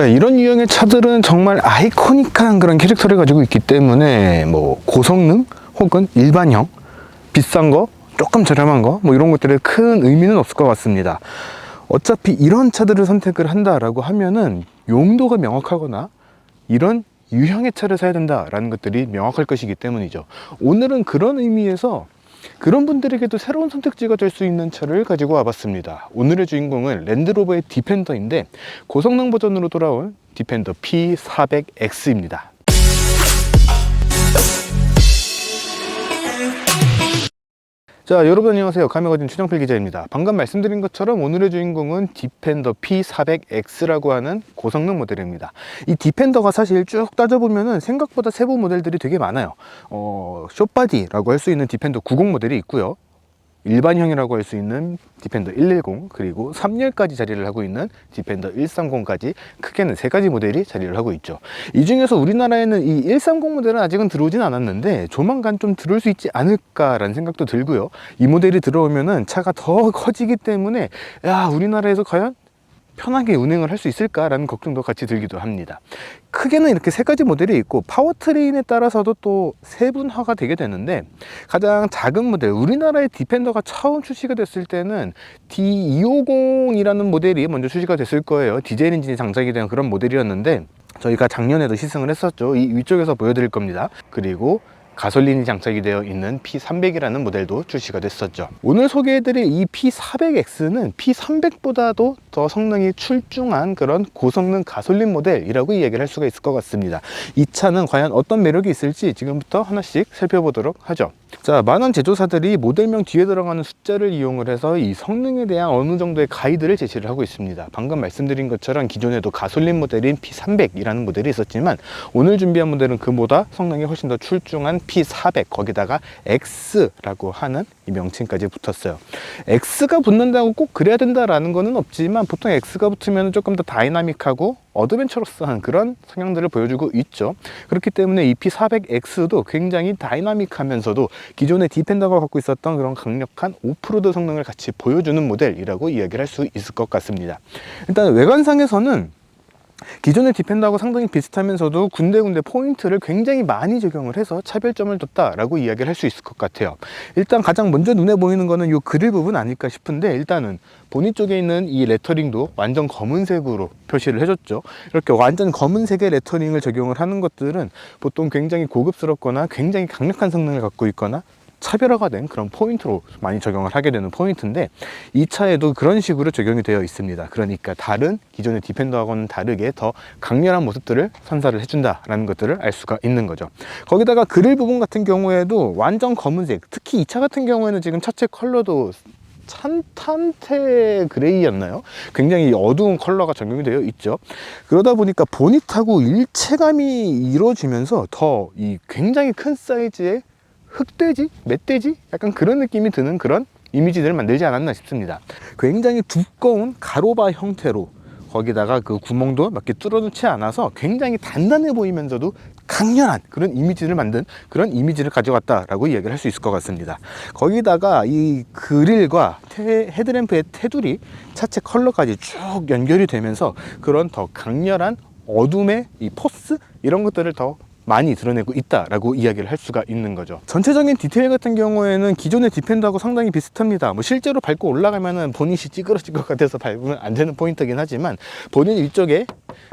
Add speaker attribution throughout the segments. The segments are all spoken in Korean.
Speaker 1: 자, 이런 유형의 차들은 정말 아이코닉한 그런 캐릭터를 가지고 있기 때문에 뭐 고성능 혹은 일반형, 비싼 거, 조금 저렴한 거, 뭐 이런 것들에 큰 의미는 없을 것 같습니다. 어차피 이런 차들을 선택을 한다라고 하면은 용도가 명확하거나 이런 유형의 차를 사야 된다라는 것들이 명확할 것이기 때문이죠. 오늘은 그런 의미에서 그런 분들에게도 새로운 선택지가 될 수 있는 차를 가지고 와봤습니다. 오늘의 주인공은 랜드로버의 디펜더인데 고성능 버전으로 돌아온 디펜더 P400X입니다. 자, 여러분 안녕하세요. 가메거진 최정필 기자입니다. 방금 말씀드린 것처럼 오늘의 주인공은 디펜더 P400X라고 하는 고성능 모델입니다. 이 디펜더가 사실 쭉 따져보면은 생각보다 세부 모델들이 되게 많아요. 숏바디라고 할 수 있는 디펜더 90 모델이 있고요. 일반형이라고 할 수 있는 디펜더 110, 그리고 3열까지 자리를 하고 있는 디펜더 130까지 크게는 3가지 모델이 자리를 하고 있죠. 이 중에서 우리나라에는 이 130 모델은 아직은 들어오진 않았는데 조만간 좀 들어올 수 있지 않을까라는 생각도 들고요. 이 모델이 들어오면은 차가 더 커지기 때문에 야, 우리나라에서 과연 편하게 운행을 할 수 있을까라는 걱정도 같이 들기도 합니다. 크게는 이렇게 3가지 모델이 있고 파워트레인에 따라서도 또 세분화가 되게 되는데 가장 작은 모델, 우리나라의 디펜더가 처음 출시가 됐을 때는 D250이라는 모델이 먼저 출시가 됐을 거예요. 디젤 엔진이 장착이 된 그런 모델이었는데 저희가 작년에도 시승을 했었죠. 이 위쪽에서 보여드릴 겁니다. 그리고 가솔린이 장착이 되어 있는 P300이라는 모델도 출시가 됐었죠. 오늘 소개해드릴 이 P400X는 P300보다도 더 성능이 출중한 그런 고성능 가솔린 모델이라고 이야기를 할 수가 있을 것 같습니다. 이 차는 과연 어떤 매력이 있을지 지금부터 하나씩 살펴보도록 하죠. 자, 많은 제조사들이 모델명 뒤에 들어가는 숫자를 이용을 해서 이 성능에 대한 어느 정도의 가이드를 제시를 하고 있습니다. 방금 말씀드린 것처럼 기존에도 가솔린 모델인 P300이라는 모델이 있었지만 오늘 준비한 모델은 그보다 성능이 훨씬 더 출중한 P400, 거기다가 X라고 하는 이 명칭까지 붙었어요. X가 붙는다고 꼭 그래야 된다라는 거는 없지만 보통 X가 붙으면 조금 더 다이나믹하고 어드벤처러스한 그런 성향들을 보여주고 있죠. 그렇기 때문에 이 P400X도 굉장히 다이나믹하면서도 기존의 디펜더가 갖고 있었던 그런 강력한 오프로드 성능을 같이 보여주는 모델이라고 이야기를 할 수 있을 것 같습니다. 일단 외관상에서는 기존의 디펜더하고 상당히 비슷하면서도 군데군데 포인트를 굉장히 많이 적용을 해서 차별점을 뒀다라고 이야기를 할 수 있을 것 같아요. 일단 가장 먼저 눈에 보이는 거는 이 그릴 부분 아닐까 싶은데 일단은 보닛 쪽에 있는 이 레터링도 완전 검은색으로 표시를 해줬죠. 이렇게 완전 검은색의 레터링을 적용을 하는 것들은 보통 굉장히 고급스럽거나 굉장히 강력한 성능을 갖고 있거나 차별화가 된 그런 포인트로 많이 적용을 하게 되는 포인트인데 이 차에도 그런 식으로 적용이 되어 있습니다. 그러니까 다른 기존의 디펜더하고는 다르게 더 강렬한 모습들을 선사를 해준다라는 것들을 알 수가 있는 거죠. 거기다가 그릴 부분 같은 경우에도 완전 검은색, 특히 이 차 같은 경우에는 지금 차체 컬러도 찬탄테 그레이였나요? 굉장히 어두운 컬러가 적용이 되어 있죠. 그러다 보니까 보닛하고 일체감이 이루어지면서 더 이 굉장히 큰 사이즈의 흑돼지? 멧돼지? 약간 그런 느낌이 드는 그런 이미지들을 만들지 않았나 싶습니다. 굉장히 두꺼운 가로바 형태로 거기다가 그 구멍도 몇 개 뚫어놓지 않아서 굉장히 단단해 보이면서도 강렬한 그런 이미지를 만든 그런 이미지를 가져갔다라고 이야기를 할 수 있을 것 같습니다. 거기다가 이 그릴과 헤드램프의 테두리, 차체 컬러까지 쭉 연결이 되면서 그런 더 강렬한 어둠의 이 포스 이런 것들을 더 많이 드러내고 있다라고 이야기를 할 수가 있는 거죠. 전체적인 디테일 같은 경우에는 기존의 디펜더하고 상당히 비슷합니다. 뭐 실제로 밟고 올라가면은 보닛이 찌그러질 것 같아서 밟으면 안 되는 포인트긴 하지만 보닛 위쪽에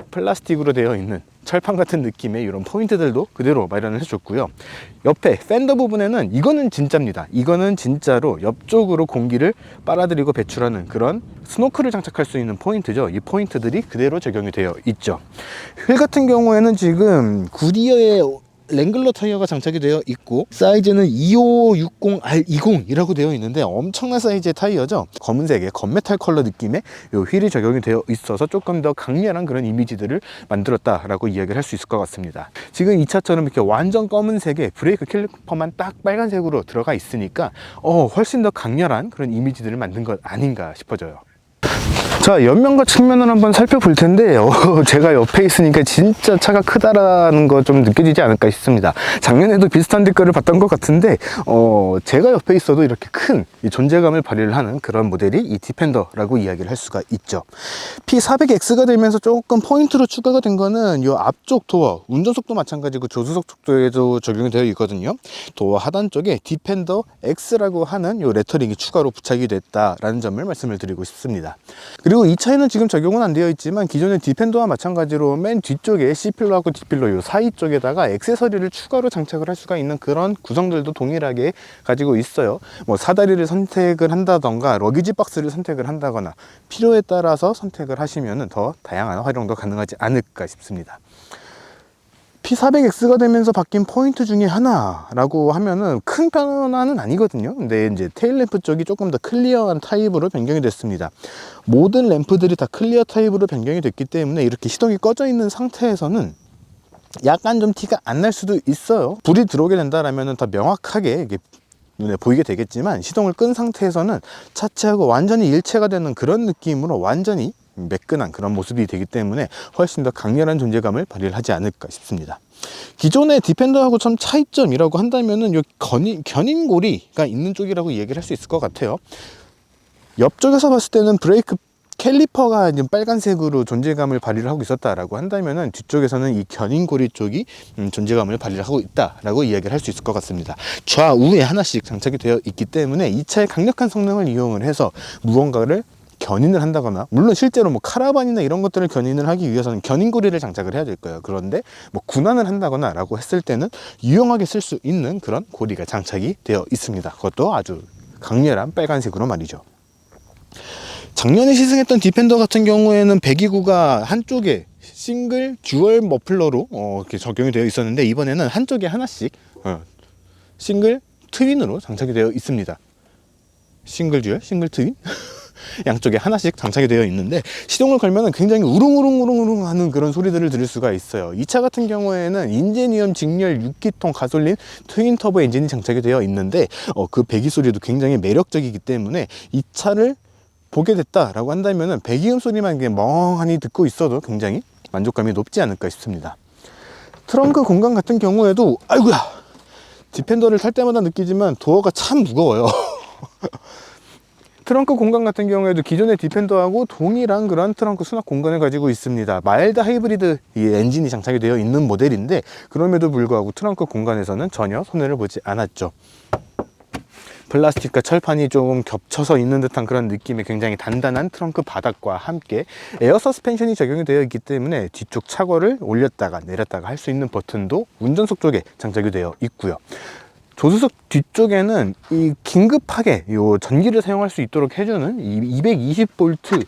Speaker 1: 플라스틱으로 되어 있는 철판 같은 느낌의 이런 포인트들도 그대로 마련을 해줬고요. 옆에 팬더 부분에는 이거는 진짜입니다. 이거는 진짜로 옆쪽으로 공기를 빨아들이고 배출하는 그런 스노클을 장착할 수 있는 포인트죠. 이 포인트들이 그대로 적용이 되어 있죠. 휠 같은 경우에는 지금 구디어의 랭글러 타이어가 장착이 되어 있고 사이즈는 2560R20이라고 되어 있는데 엄청난 사이즈의 타이어죠. 검은색의 건메탈 컬러 느낌의 이 휠이 적용이 되어 있어서 조금 더 강렬한 그런 이미지들을 만들었다라고 이야기를 할 수 있을 것 같습니다. 지금 이 차처럼 이렇게 완전 검은색의 브레이크 캘리퍼만 딱 빨간색으로 들어가 있으니까 훨씬 더 강렬한 그런 이미지들을 만든 것 아닌가 싶어져요. 자, 옆면과 측면을 한번 살펴볼 텐데 제가 옆에 있으니까 진짜 차가 크다라는 거 좀 느껴지지 않을까 싶습니다. 작년에도 비슷한 댓글을 봤던 것 같은데 제가 옆에 있어도 이렇게 큰 이 존재감을 발휘를 하는 그런 모델이 이 디펜더라고 이야기를 할 수가 있죠. P400X가 되면서 조금 포인트로 추가가 된 거는 이 앞쪽 도어, 운전석도 마찬가지고 조수석 쪽에도 적용이 되어 있거든요. 도어 하단 쪽에 디펜더 X라고 하는 이 레터링이 추가로 부착이 됐다라는 점을 말씀을 드리고 싶습니다. 그리고 이 차에는 지금 적용은 안 되어 있지만 기존의 디펜더와 마찬가지로 맨 뒤쪽에 C필러하고 D필러 이 사이 쪽에다가 액세서리를 추가로 장착을 할 수가 있는 그런 구성들도 동일하게 가지고 있어요. 뭐 사다리를 선택을 한다던가 러기지 박스를 선택을 한다거나 필요에 따라서 선택을 하시면 더 다양한 활용도 가능하지 않을까 싶습니다. P400X가 되면서 바뀐 포인트 중에 하나라고 하면은 큰 변화는 아니거든요. 근데 이제 테일 램프 쪽이 조금 더 클리어한 타입으로 변경이 됐습니다. 모든 램프들이 다 클리어 타입으로 변경이 됐기 때문에 이렇게 시동이 꺼져 있는 상태에서는 약간 좀 티가 안 날 수도 있어요. 불이 들어오게 된다라면 더 명확하게 이게 눈에 보이게 되겠지만 시동을 끈 상태에서는 차체하고 완전히 일체가 되는 그런 느낌으로 완전히 매끈한 그런 모습이 되기 때문에 훨씬 더 강렬한 존재감을 발휘를 하지 않을까 싶습니다. 기존의 디펜더하고 좀 차이점이라고 한다면은 요 견인고리가 있는 쪽이라고 얘기를 할 수 있을 것 같아요. 옆쪽에서 봤을 때는 브레이크 캘리퍼가 빨간색으로 존재감을 발휘를 하고 있었다라고 한다면은 뒤쪽에서는 이 견인고리 쪽이 존재감을 발휘를 하고 있다라고 이야기를 할 수 있을 것 같습니다. 좌우에 하나씩 장착이 되어 있기 때문에 이 차의 강력한 성능을 이용을 해서 무언가를 견인을 한다거나, 물론 실제로 뭐 카라반이나 이런 것들을 견인을 하기 위해서는 견인고리를 장착을 해야 될 거예요. 그런데 뭐 군환을 한다거나 라고 했을 때는 유용하게 쓸 수 있는 그런 고리가 장착이 되어 있습니다. 그것도 아주 강렬한 빨간색으로 말이죠. 작년에 시승했던 디펜더 같은 경우에는 배기구가 한쪽에 싱글 듀얼 머플러로 이렇게 적용이 되어 있었는데 이번에는 한쪽에 하나씩 싱글 트윈으로 장착이 되어 있습니다. 싱글 듀얼, 싱글 트윈 양쪽에 하나씩 장착이 되어 있는데 시동을 걸면 굉장히 우릉우릉 하는 그런 소리들을 들을 수가 있어요. 이 차 같은 경우에는 인제니엄 직렬 6기통 가솔린 트윈 터보 엔진이 장착이 되어 있는데 그 배기 소리도 굉장히 매력적이기 때문에 이 차를 보게 됐다라고 한다면 배기음 소리만 멍하니 듣고 있어도 굉장히 만족감이 높지 않을까 싶습니다. 트렁크 공간 같은 경우에도 아이고야, 디펜더를 탈 때마다 느끼지만 도어가 참 무거워요. 트렁크 공간 같은 경우에도 기존의 디펜더하고 동일한 그런 트렁크 수납 공간을 가지고 있습니다. 마일드 하이브리드 이 엔진이 장착이 되어 있는 모델인데 그럼에도 불구하고 트렁크 공간에서는 전혀 손해를 보지 않았죠. 플라스틱과 철판이 조금 겹쳐서 있는 듯한 그런 느낌의 굉장히 단단한 트렁크 바닥과 함께 에어 서스펜션이 적용이 되어 있기 때문에 뒤쪽 차고를 올렸다가 내렸다가 할 수 있는 버튼도 운전석 쪽에 장착이 되어 있고요. 조수석 뒤쪽에는 이 긴급하게 요 전기를 사용할 수 있도록 해주는 이 220V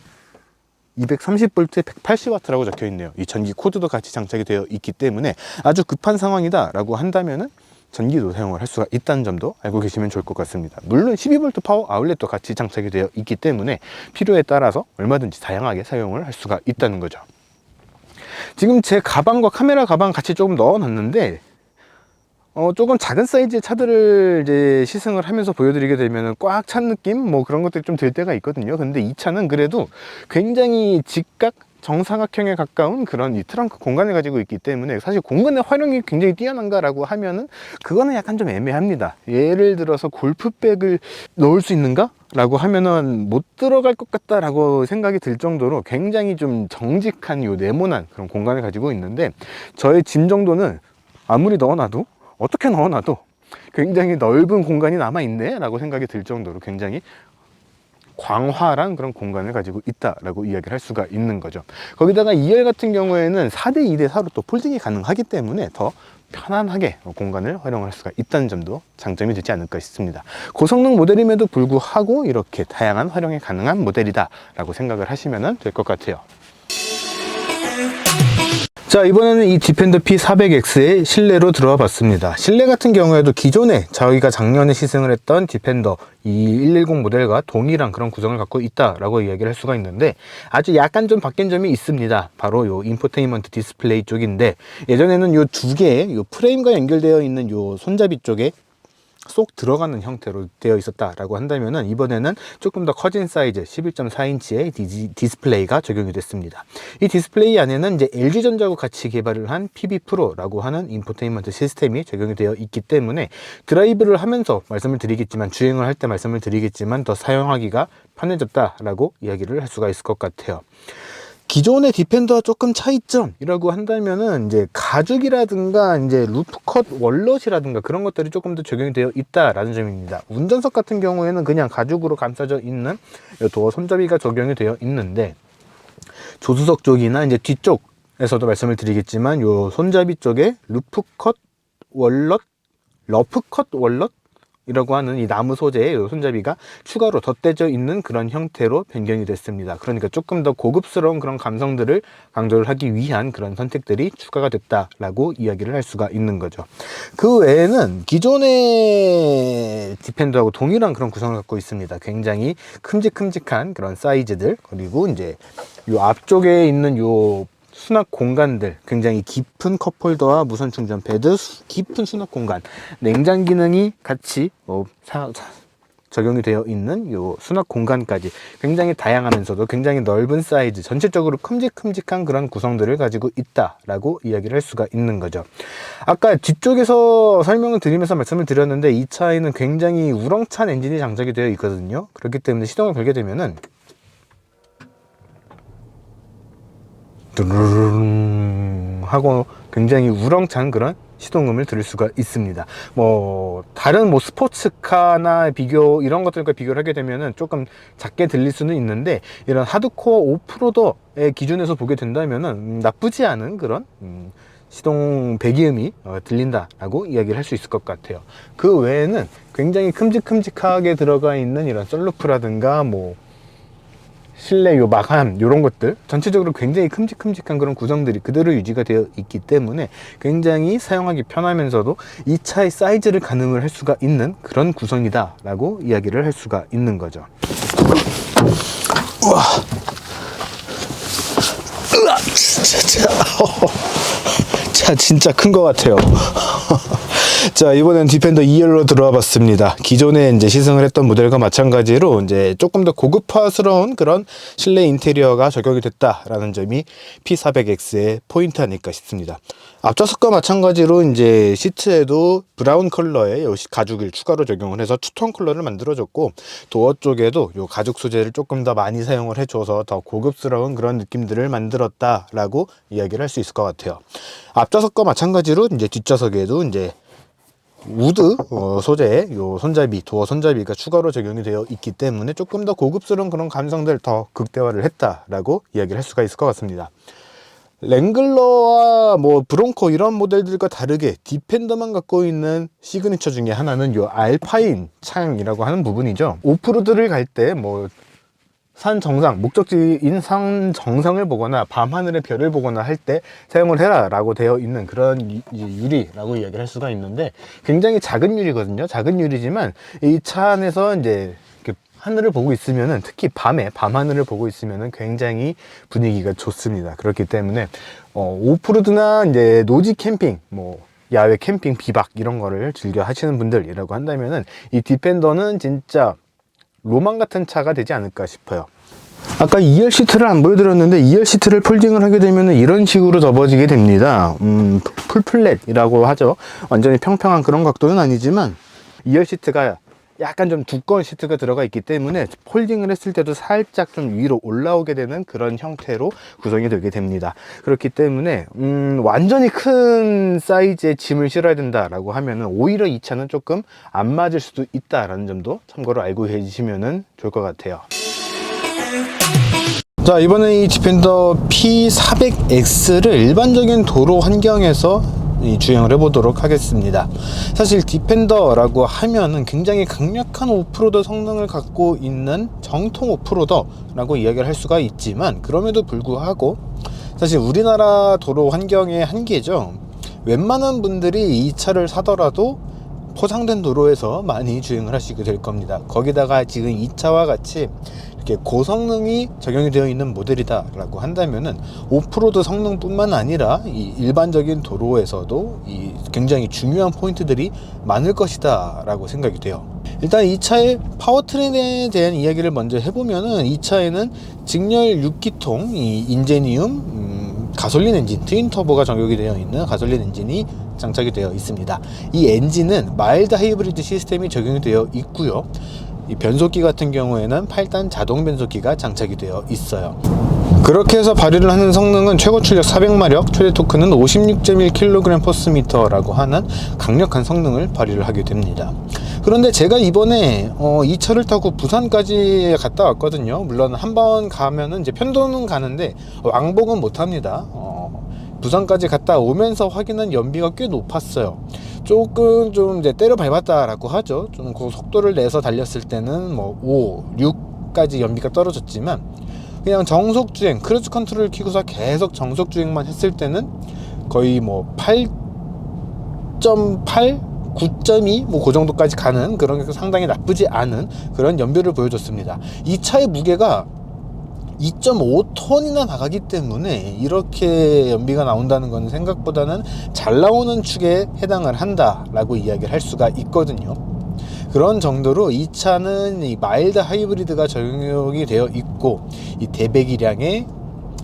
Speaker 1: 230V에 180W라고 적혀 있네요. 이 전기 코드도 같이 장착이 되어 있기 때문에 아주 급한 상황이다 라고 한다면은 전기도 사용을 할 수가 있다는 점도 알고 계시면 좋을 것 같습니다. 물론 12V 파워 아울렛도 같이 장착이 되어 있기 때문에 필요에 따라서 얼마든지 다양하게 사용을 할 수가 있다는 거죠. 지금 제 가방과 카메라 가방 같이 조금 넣어 놨는데 조금 작은 사이즈의 차들을 이제 시승을 하면서 보여드리게 되면 꽉 찬 느낌 뭐 그런 것들이 좀 들 때가 있거든요. 근데 이 차는 그래도 굉장히 직각 정사각형에 가까운 그런 이 트렁크 공간을 가지고 있기 때문에 사실 공간의 활용이 굉장히 뛰어난가라고 하면은 그거는 약간 좀 애매합니다. 예를 들어서 골프백을 넣을 수 있는가? 라고 하면은 못 들어갈 것 같다라고 생각이 들 정도로 굉장히 좀 정직한 요 네모난 그런 공간을 가지고 있는데 저의 짐 정도는 아무리 넣어놔도 어떻게 넣어놔도 굉장히 넓은 공간이 남아있네 라고 생각이 들 정도로 굉장히 광활한 그런 공간을 가지고 있다라고 이야기를 할 수가 있는 거죠. 거기다가 2열 같은 경우에는 4대 2대 4로 또 폴딩이 가능하기 때문에 더 편안하게 공간을 활용할 수가 있다는 점도 장점이 되지 않을까 싶습니다. 고성능 모델임에도 불구하고 이렇게 다양한 활용이 가능한 모델이다 라고 생각을 하시면 될 것 같아요. 자, 이번에는 이 디펜더 P400X의 실내로 들어와 봤습니다. 실내 같은 경우에도 기존에 저희가 작년에 시승을 했던 디펜더 이 110 모델과 동일한 그런 구성을 갖고 있다라고 이야기를 할 수가 있는데 아주 약간 좀 바뀐 점이 있습니다. 바로 요 인포테인먼트 디스플레이 쪽인데 예전에는 요 두 개의 요 프레임과 연결되어 있는 요 손잡이 쪽에 쏙 들어가는 형태로 되어 있었다라고 한다면은 이번에는 조금 더 커진 사이즈 11.4인치의 디스플레이가 적용이 됐습니다. 이 디스플레이 안에는 이제 LG전자하고 같이 개발을 한 PB 프로라고 하는 인포테인먼트 시스템이 적용이 되어 있기 때문에 드라이브를 하면서 말씀을 드리겠지만, 주행을 할 때 말씀을 드리겠지만, 더 사용하기가 편해졌다라고 이야기를 할 수가 있을 것 같아요. 기존의 디펜더와 조금 차이점이라고 한다면은 이제 가죽이라든가 이제 루프컷 월넛이라든가 그런 것들이 조금 더 적용이 되어 있다라는 점입니다. 운전석 같은 경우에는 그냥 가죽으로 감싸져 있는 도어 손잡이가 적용이 되어 있는데, 조수석 쪽이나 이제 뒤쪽에서도 말씀을 드리겠지만 요 손잡이 쪽에 루프컷 월넛, 러프컷 월넛 이라고 하는 이 나무 소재의 손잡이가 추가로 덧대져 있는 그런 형태로 변경이 됐습니다. 그러니까 조금 더 고급스러운 그런 감성들을 강조를 하기 위한 그런 선택들이 추가가 됐다라고 이야기를 할 수가 있는 거죠. 그 외에는 기존의 디펜더하고 동일한 그런 구성을 갖고 있습니다. 굉장히 큼직큼직한 그런 사이즈들, 그리고 이제 요 앞쪽에 있는 요 수납 공간들, 굉장히 깊은 컵홀더와 무선 충전 패드, 깊은 수납 공간, 냉장 기능이 같이 적용이 되어 있는 요 수납 공간까지 굉장히 다양하면서도 굉장히 넓은 사이즈, 전체적으로 큼직큼직한 그런 구성들을 가지고 있다라고 이야기를 할 수가 있는 거죠. 아까 뒤쪽에서 설명을 드리면서 말씀을 드렸는데, 이 차에는 굉장히 우렁찬 엔진이 장착이 되어 있거든요. 그렇기 때문에 시동을 걸게 되면은 드르릉 하고 굉장히 우렁찬 그런 시동음을 들을 수가 있습니다. 다른 스포츠카나 이런 것들과 비교를 하게 되면은 조금 작게 들릴 수는 있는데, 이런 하드코어 오프로더의 기준에서 보게 된다면은 나쁘지 않은 그런 시동 배기음이 들린다라고 이야기를 할 수 있을 것 같아요. 그 외에는 굉장히 큼직큼직하게 들어가 있는 이런 썬루프라든가 실내 요 마감 요런 것들, 전체적으로 굉장히 큼직큼직한 그런 구성들이 그대로 유지가 되어 있기 때문에 굉장히 사용하기 편하면서도 이 차의 사이즈를 가늠을 할 수가 있는 그런 구성이다 라고 이야기를 할 수가 있는 거죠. 우와. 으아, 차 진짜 큰 것 같아요. 자, 이번엔 디펜더 2열로 들어와 봤습니다. 기존에 이제 시승을 했던 모델과 마찬가지로 이제 조금 더 고급화스러운 그런 실내 인테리어가 적용이 됐다라는 점이 P400X의 포인트 아닐까 싶습니다. 앞좌석과 마찬가지로 이제 시트에도 브라운 컬러의 가죽을 추가로 적용을 해서 투톤 컬러를 만들어줬고, 도어 쪽에도 요 가죽 소재를 조금 더 많이 사용을 해줘서 더 고급스러운 그런 느낌들을 만들었다라고 이야기를 할 수 있을 것 같아요. 앞좌석과 마찬가지로 이제 뒷좌석에도 이제 우드 소재의 요 손잡이, 도어 손잡이가 추가로 적용이 되어 있기 때문에 조금 더 고급스러운 그런 감성들 더 극대화를 했다라고 이야기를 할 수가 있을 것 같습니다. 랭글러와 브론코 이런 모델들과 다르게 디펜더만 갖고 있는 시그니처 중에 하나는 요 알파인 창이라고 하는 부분이죠. 오프로드를 갈 때 산 정상, 목적지인 산 정상을 보거나 밤하늘의 별을 보거나 할 때 사용을 해라 라고 되어 있는 그런 유리라고 이야기를 할 수가 있는데, 굉장히 작은 유리거든요. 작은 유리지만 이 차 안에서 이제 하늘을 보고 있으면은, 특히 밤하늘을 보고 있으면은 굉장히 분위기가 좋습니다. 그렇기 때문에 오프로드나 이제 노지 캠핑, 야외 캠핑, 비박 이런 거를 즐겨 하시는 분들이라고 한다면은 이 디펜더는 진짜 로망 같은 차가 되지 않을까 싶어요. 아까 2열 시트를 안 보여드렸는데, 2열 시트를 폴딩을 하게 되면 이런 식으로 접어지게 됩니다. 풀플랫이라고 하죠. 완전히 평평한 그런 각도는 아니지만 2열 시트가 약간 좀 두꺼운 시트가 들어가 있기 때문에 폴딩을 했을 때도 살짝 좀 위로 올라오게 되는 그런 형태로 구성이 되게 됩니다. 그렇기 때문에 완전히 큰 사이즈의 짐을 실어야 된다라고 하면은 오히려 이 차는 조금 안 맞을 수도 있다라는 점도 참고로 알고 계시면은 좋을 것 같아요. 자, 이번에 이 디펜더 P400X를 일반적인 도로 환경에서 주행을 해보도록 하겠습니다. 사실 디펜더라고 하면은 굉장히 강력한 오프로더 성능을 갖고 있는 정통 오프로더라고 이야기를 할 수가 있지만, 그럼에도 불구하고 사실 우리나라 도로 환경의 한계죠. 웬만한 분들이 이 차를 사더라도 포장된 도로에서 많이 주행을 하시게 될 겁니다. 거기다가 지금 이 차와 같이 이렇게 고성능이 적용이 되어 있는 모델이다 라고 한다면은 오프로드 성능뿐만 아니라 이 일반적인 도로에서도 이 굉장히 중요한 포인트들이 많을 것이다 라고 생각이 돼요. 일단 이 차의 파워트레인에 대한 이야기를 먼저 해보면은, 이 차에는 직렬 6기통 이 인제니움 가솔린 엔진 트윈 터보가 적용이 되어 있는 가솔린 엔진이 장착이 되어 있습니다. 이 엔진은 마일드 하이브리드 시스템이 적용이 되어 있고요. 이 변속기 같은 경우에는 8단 자동 변속기가 장착이 되어 있어요. 그렇게 해서 발휘를 하는 성능은 최고 출력 400마력, 최대 토크는 56.1kgm/m 라고 하는 강력한 성능을 발휘를 하게 됩니다. 그런데 제가 이번에 이 차를 타고 부산까지 갔다 왔거든요. 물론 한 번 가면은 이제 편도는 가는데 왕복은 못 합니다. 부산까지 갔다 오면서 확인한 연비가 꽤 높았어요. 조금 좀 이제 때려 밟았다라고 하죠. 좀 그 속도를 내서 달렸을 때는 뭐 5, 6까지 연비가 떨어졌지만, 그냥 정속 주행, 크루즈 컨트롤을 켜고서 계속 정속 주행만 했을 때는 거의 뭐 8.8, 9.2 뭐 그 정도까지 가는, 그런 게 상당히 나쁘지 않은 그런 연비를 보여줬습니다. 이 차의 무게가 2.5톤이나 나가기 때문에 이렇게 연비가 나온다는 건 생각보다는 잘 나오는 축에 해당을 한다라고 이야기를 할 수가 있거든요. 그런 정도로 이 차는 이 마일드 하이브리드가 적용이 되어 있고, 이 대배기량의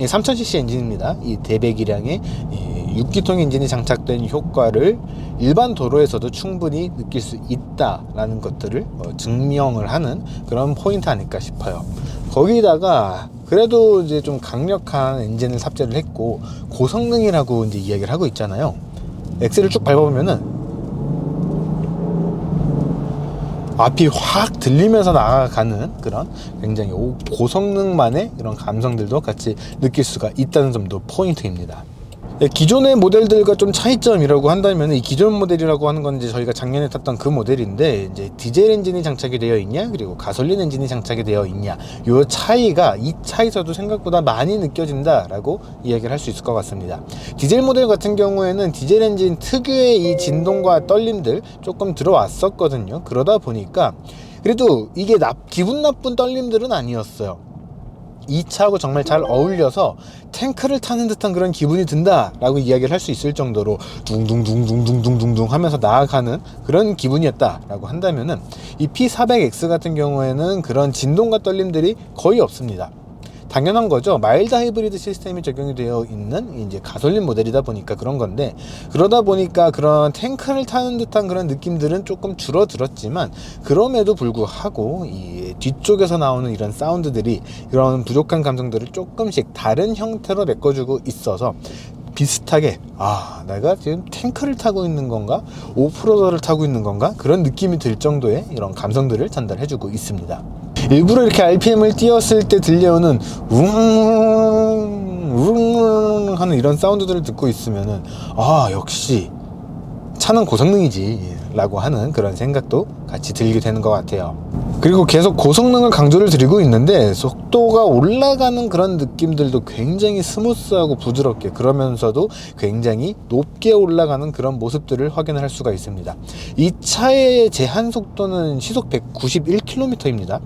Speaker 1: 3000cc 엔진입니다. 이 대배기량의 6기통 엔진이 장착된 효과를 일반 도로에서도 충분히 느낄 수 있다라는 것들을 증명을 하는 그런 포인트 아닐까 싶어요. 거기다가 그래도 이제 좀 강력한 엔진을 탑재를 했고 고성능이라고 이제 이야기를 하고 있잖아요. 엑셀을 쭉 밟아보면은 앞이 확 들리면서 나아가는 그런 굉장히 고성능만의 그런 감성들도 같이 느낄 수가 있다는 점도 포인트입니다. 기존의 모델들과 좀 차이점이라고 한다면, 이 기존 모델이라고 하는 건 이제 저희가 작년에 탔던 그 모델인데, 이제 디젤 엔진이 장착이 되어 있냐, 그리고 가솔린 엔진이 장착이 되어 있냐, 요 차이가 이 차에서도 생각보다 많이 느껴진다라고 이야기를 할 수 있을 것 같습니다. 디젤 모델 같은 경우에는 디젤 엔진 특유의 이 진동과 떨림들 조금 들어왔었거든요. 그러다 보니까 그래도 이게 기분 나쁜 떨림들은 아니었어요. 이 차하고 정말 잘 어울려서 탱크를 타는 듯한 그런 기분이 든다 라고 이야기를 할 수 있을 정도로 둥둥둥둥둥둥둥둥 하면서 나아가는 그런 기분이었다 라고 한다면은, 이 P400X 같은 경우에는 그런 진동과 떨림들이 거의 없습니다. 당연한 거죠. 마일드 하이브리드 시스템이 적용이 되어 있는 이제 가솔린 모델이다 보니까 그런 건데, 그러다 보니까 그런 탱크를 타는 듯한 그런 느낌들은 조금 줄어들었지만, 그럼에도 불구하고 이 뒤쪽에서 나오는 이런 사운드들이 그런 부족한 감정들을 조금씩 다른 형태로 메꿔주고 있어서 비슷하게, 내가 지금 탱크를 타고 있는 건가, 오프로더를 타고 있는 건가, 그런 느낌이 들 정도의 이런 감성들을 전달해주고 있습니다. 일부러 이렇게 RPM을 띄웠을 때 들려오는 우웅 하는 이런 사운드들을 듣고 있으면은 역시 차는 고성능이지 라고 하는 그런 생각도 같이 들게 되는 것 같아요. 그리고 계속 고성능을 강조를 드리고 있는데, 속도가 올라가는 그런 느낌들도 굉장히 스무스하고 부드럽게, 그러면서도 굉장히 높게 올라가는 그런 모습들을 확인할 수가 있습니다. 이 차의 제한 속도는 시속 191km입니다.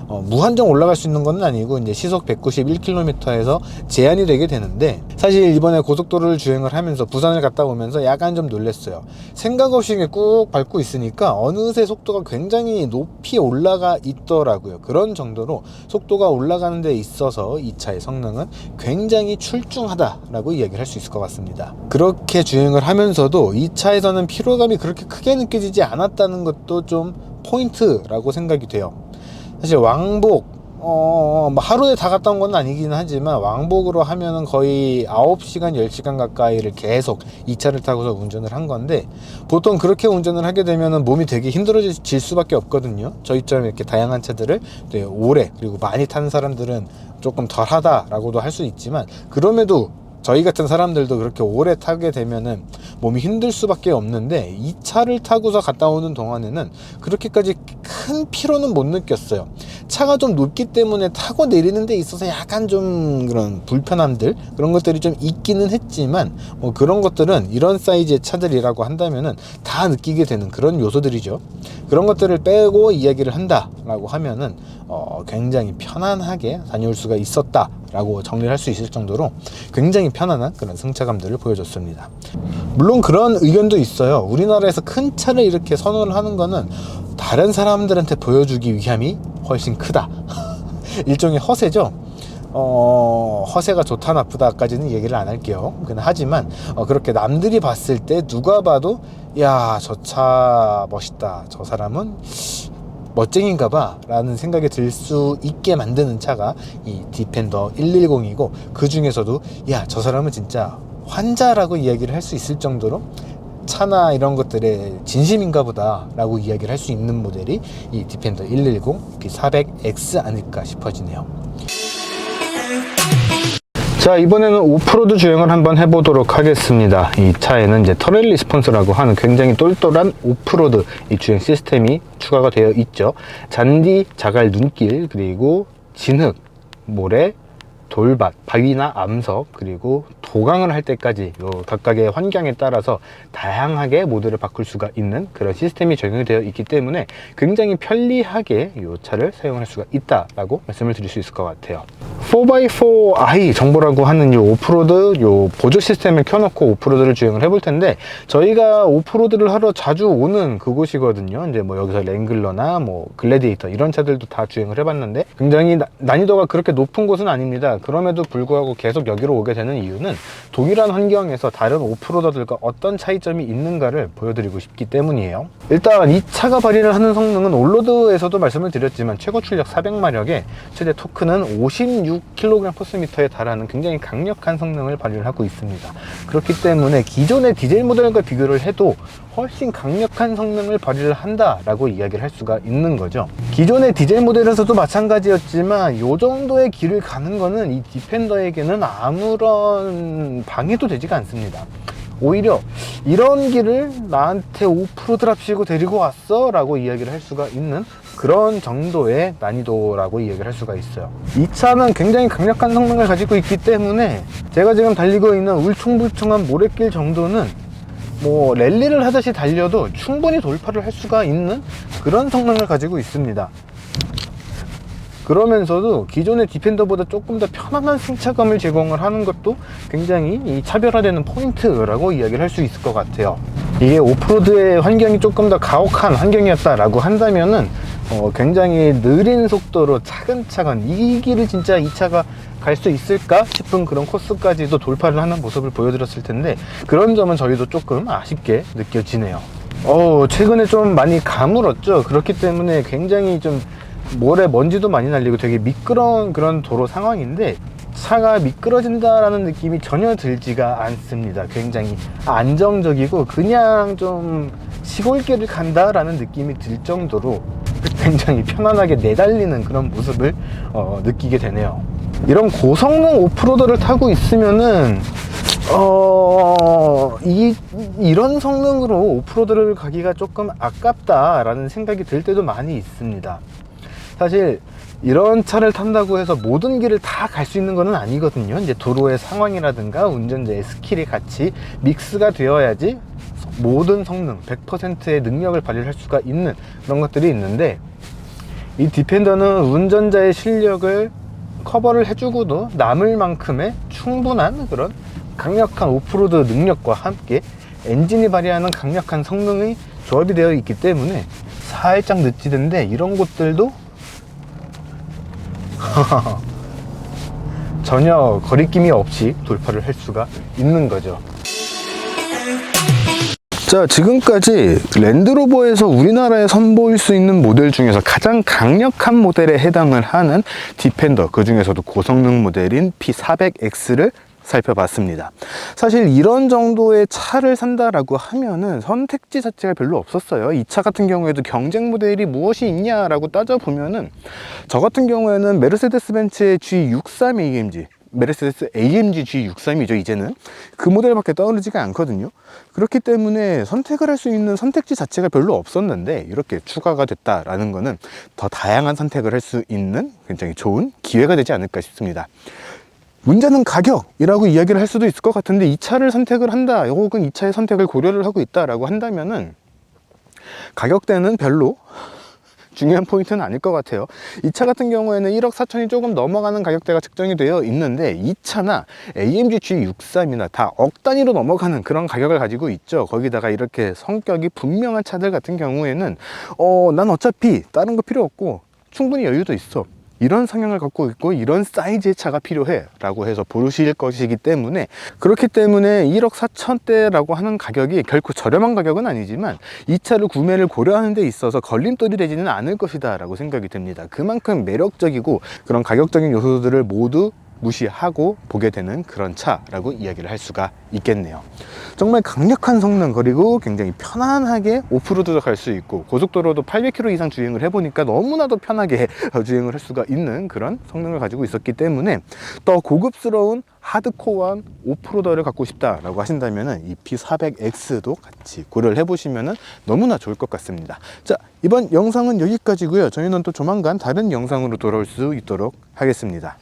Speaker 1: 무한정 올라갈 수 있는 건 아니고 이제 시속 191km에서 제한이 되게 되는데, 사실 이번에 고속도로를 주행을 하면서 부산을 갔다 오면서 약간 좀 놀랐어요. 생각 없이 꾹 밟고 있으니까 어느새 속도가 굉장히 높이 올라가 있더라고요. 그런 정도로 속도가 올라가는 데 있어서 이 차의 성능은 굉장히 출중하다라고 이야기를 할 수 있을 것 같습니다. 그렇게 주행을 하면서도 이 차에서는 피로감이 그렇게 크게 느껴지지 않았다는 것도 좀 포인트라고 생각이 돼요. 사실 왕복 하루에 다 갔다 온 건 아니긴 하지만, 왕복으로 하면은 거의 9시간, 10시간 가까이를 계속 이 차를 타고서 운전을 한 건데, 보통 그렇게 운전을 하게 되면은 몸이 되게 힘들어질 수밖에 없거든요. 저희처럼 이렇게 다양한 차들을 오래, 그리고 많이 타는 사람들은 조금 덜 하다라고도 할 수 있지만, 그럼에도 저희 같은 사람들도 그렇게 오래 타게 되면은 몸이 힘들 수밖에 없는데, 이 차를 타고서 갔다 오는 동안에는 그렇게까지 큰 피로는 못 느꼈어요. 차가 좀 높기 때문에 타고 내리는 데 있어서 약간 좀 그런 불편함들, 그런 것들이 좀 있기는 했지만, 뭐 그런 것들은 이런 사이즈의 차들이라고 한다면은 다 느끼게 되는 그런 요소들이죠. 그런 것들을 빼고 이야기를 한다라고 하면은 굉장히 편안하게 다녀올 수가 있었다라고 정리를 할 수 있을 정도로 굉장히 편안한 그런 승차감들을 보여줬습니다. 물론 그런 의견도 있어요. 우리나라에서 큰 차를 이렇게 선호를 하는 거는 다른 사람들한테 보여주기 위함이 훨씬 크다. 일종의 허세죠. 허세가 좋다 나쁘다까지는 얘기를 안 할게요. 하지만 그렇게 남들이 봤을 때 누가 봐도 야, 저 차 멋있다, 저 사람은 멋쟁인가 봐 라는 생각이 들 수 있게 만드는 차가 이 디펜더 110이고, 그 중에서도 야, 저 사람은 진짜 환자라고 이야기를 할 수 있을 정도로 차나 이런 것들에 진심인가 보다 라고 이야기를 할 수 있는 모델이 이 디펜더 110 P400X 아닐까 싶어지네요. 자, 이번에는 오프로드 주행을 한번 해보도록 하겠습니다. 이 차에는 이제 터레일 리스폰스라고 하는 굉장히 똘똘한 오프로드 이 주행 시스템이 추가가 되어 있죠. 잔디, 자갈, 눈길, 그리고 진흙, 모래, 돌밭, 바위나 암석, 그리고 도강을 할 때까지 요 각각의 환경에 따라서 다양하게 모드를 바꿀 수가 있는 그런 시스템이 적용이 되어 있기 때문에 굉장히 편리하게 이 차를 사용할 수가 있다라고 말씀을 드릴 수 있을 것 같아요. 4x4i 정보라고 하는 이 오프로드 요 보조 시스템을 켜놓고 오프로드를 주행을 해볼 텐데, 저희가 오프로드를 하러 자주 오는 그곳이거든요. 이제 뭐 여기서 랭글러나 뭐 글래디에이터 이런 차들도 다 주행을 해봤는데 굉장히 난이도가 그렇게 높은 곳은 아닙니다. 그럼에도 불구하고 계속 여기로 오게 되는 이유는 동일한 환경에서 다른 오프로더들과 어떤 차이점이 있는가를 보여드리고 싶기 때문이에요. 일단 이 차가 발휘를 하는 성능은 올로드에서도 말씀을 드렸지만 최고 출력 400마력에 최대 토크는 56kgm/m에 달하는 굉장히 강력한 성능을 발휘를 하고 있습니다. 그렇기 때문에 기존의 디젤 모델과 비교를 해도 훨씬 강력한 성능을 발휘를 한다라고 이야기를 할 수가 있는 거죠. 기존의 디젤 모델에서도 마찬가지였지만 이 정도의 길을 가는 거는 이 디펜더에게는 아무런 방해도 되지가 않습니다. 오히려 이런 길을 나한테 오프로드랍시고 데리고 왔어 라고 이야기를 할 수가 있는 그런 정도의 난이도라고 이야기를 할 수가 있어요. 이 차는 굉장히 강력한 성능을 가지고 있기 때문에 제가 지금 달리고 있는 울퉁불퉁한 모래길 정도는 뭐 랠리를 하듯이 달려도 충분히 돌파를 할 수가 있는 그런 성능을 가지고 있습니다. 그러면서도 기존의 디펜더보다 조금 더 편안한 승차감을 제공을 하는 것도 굉장히 이 차별화되는 포인트라고 이야기를 할 수 있을 것 같아요. 이게 오프로드의 환경이 조금 더 가혹한 환경이었다라고 한다면은 굉장히 느린 속도로 차근차근 이 길을 진짜 이 차가 갈 수 있을까 싶은 그런 코스까지도 돌파를 하는 모습을 보여드렸을 텐데, 그런 점은 저희도 조금 아쉽게 느껴지네요. 최근에 좀 많이 가물었죠. 그렇기 때문에 굉장히 좀 모래 먼지도 많이 날리고 되게 미끄러운 그런 도로 상황인데, 차가 미끄러진다라는 느낌이 전혀 들지가 않습니다. 굉장히 안정적이고 그냥 좀 시골길을 간다라는 느낌이 들 정도로 굉장히 편안하게 내달리는 그런 모습을 느끼게 되네요. 이런 고성능 오프로더를 타고 있으면은 이런 성능으로 오프로드를 가기가 조금 아깝다라는 생각이 들 때도 많이 있습니다. 사실 이런 차를 탄다고 해서 모든 길을 다 갈 수 있는 건 아니거든요. 이제 도로의 상황이라든가 운전자의 스킬이 같이 믹스가 되어야지 모든 성능 100%의 능력을 발휘할 수가 있는 그런 것들이 있는데, 이 디펜더는 운전자의 실력을 커버를 해주고도 남을 만큼의 충분한 그런 강력한 오프로드 능력과 함께 엔진이 발휘하는 강력한 성능이 조합이 되어 있기 때문에 살짝 느끼는데 이런 곳들도 전혀 거리낌이 없이 돌파를 할 수가 있는 거죠. 자, 지금까지 랜드로버에서 우리나라에 선보일 수 있는 모델 중에서 가장 강력한 모델에 해당을 하는 디펜더, 그 중에서도 고성능 모델인 P400X를 살펴봤습니다. 사실 이런 정도의 차를 산다라고 하면은 선택지 자체가 별로 없었어요. 이 차 같은 경우에도 경쟁 모델이 무엇이 있냐라고 따져보면은 저 같은 경우에는 메르세데스 벤츠의 G63 AMG, 메르세데스 AMG G63이죠. 이제는 그 모델밖에 떠오르지가 않거든요. 그렇기 때문에 선택을 할 수 있는 선택지 자체가 별로 없었는데 이렇게 추가가 됐다라는 거는 더 다양한 선택을 할 수 있는 굉장히 좋은 기회가 되지 않을까 싶습니다. 문제는 가격이라고 이야기를 할 수도 있을 것 같은데, 이 차를 선택을 한다 혹은 이 차의 선택을 고려를 하고 있다라고 한다면은 가격대는 별로 중요한 포인트는 아닐 것 같아요. 이 차 같은 경우에는 1억 4천이 조금 넘어가는 가격대가 측정이 되어 있는데, 이 차나 AMG G63이나 다 억 단위로 넘어가는 그런 가격을 가지고 있죠. 거기다가 이렇게 성격이 분명한 차들 같은 경우에는 난 어차피 다른 거 필요 없고 충분히 여유도 있어, 이런 성향을 갖고 있고 이런 사이즈의 차가 필요해 라고 해서 보실 것이기 때문에, 그렇기 때문에 1억 4천대라고 하는 가격이 결코 저렴한 가격은 아니지만 이 차를 구매를 고려하는 데 있어서 걸림돌이 되지는 않을 것이다 라고 생각이 듭니다. 그만큼 매력적이고 그런 가격적인 요소들을 모두 무시하고 보게 되는 그런 차라고 이야기를 할 수가 있겠네요. 정말 강력한 성능, 그리고 굉장히 편안하게 오프로드도 갈 수 있고 고속도로도 800km 이상 주행을 해보니까 너무나도 편하게 주행을 할 수가 있는 그런 성능을 가지고 있었기 때문에, 더 고급스러운 하드코어한 오프로더를 갖고 싶다라고 하신다면 이 P400X도 같이 고려를 해보시면 너무나 좋을 것 같습니다. 자, 이번 영상은 여기까지고요. 저희는 또 조만간 다른 영상으로 돌아올 수 있도록 하겠습니다.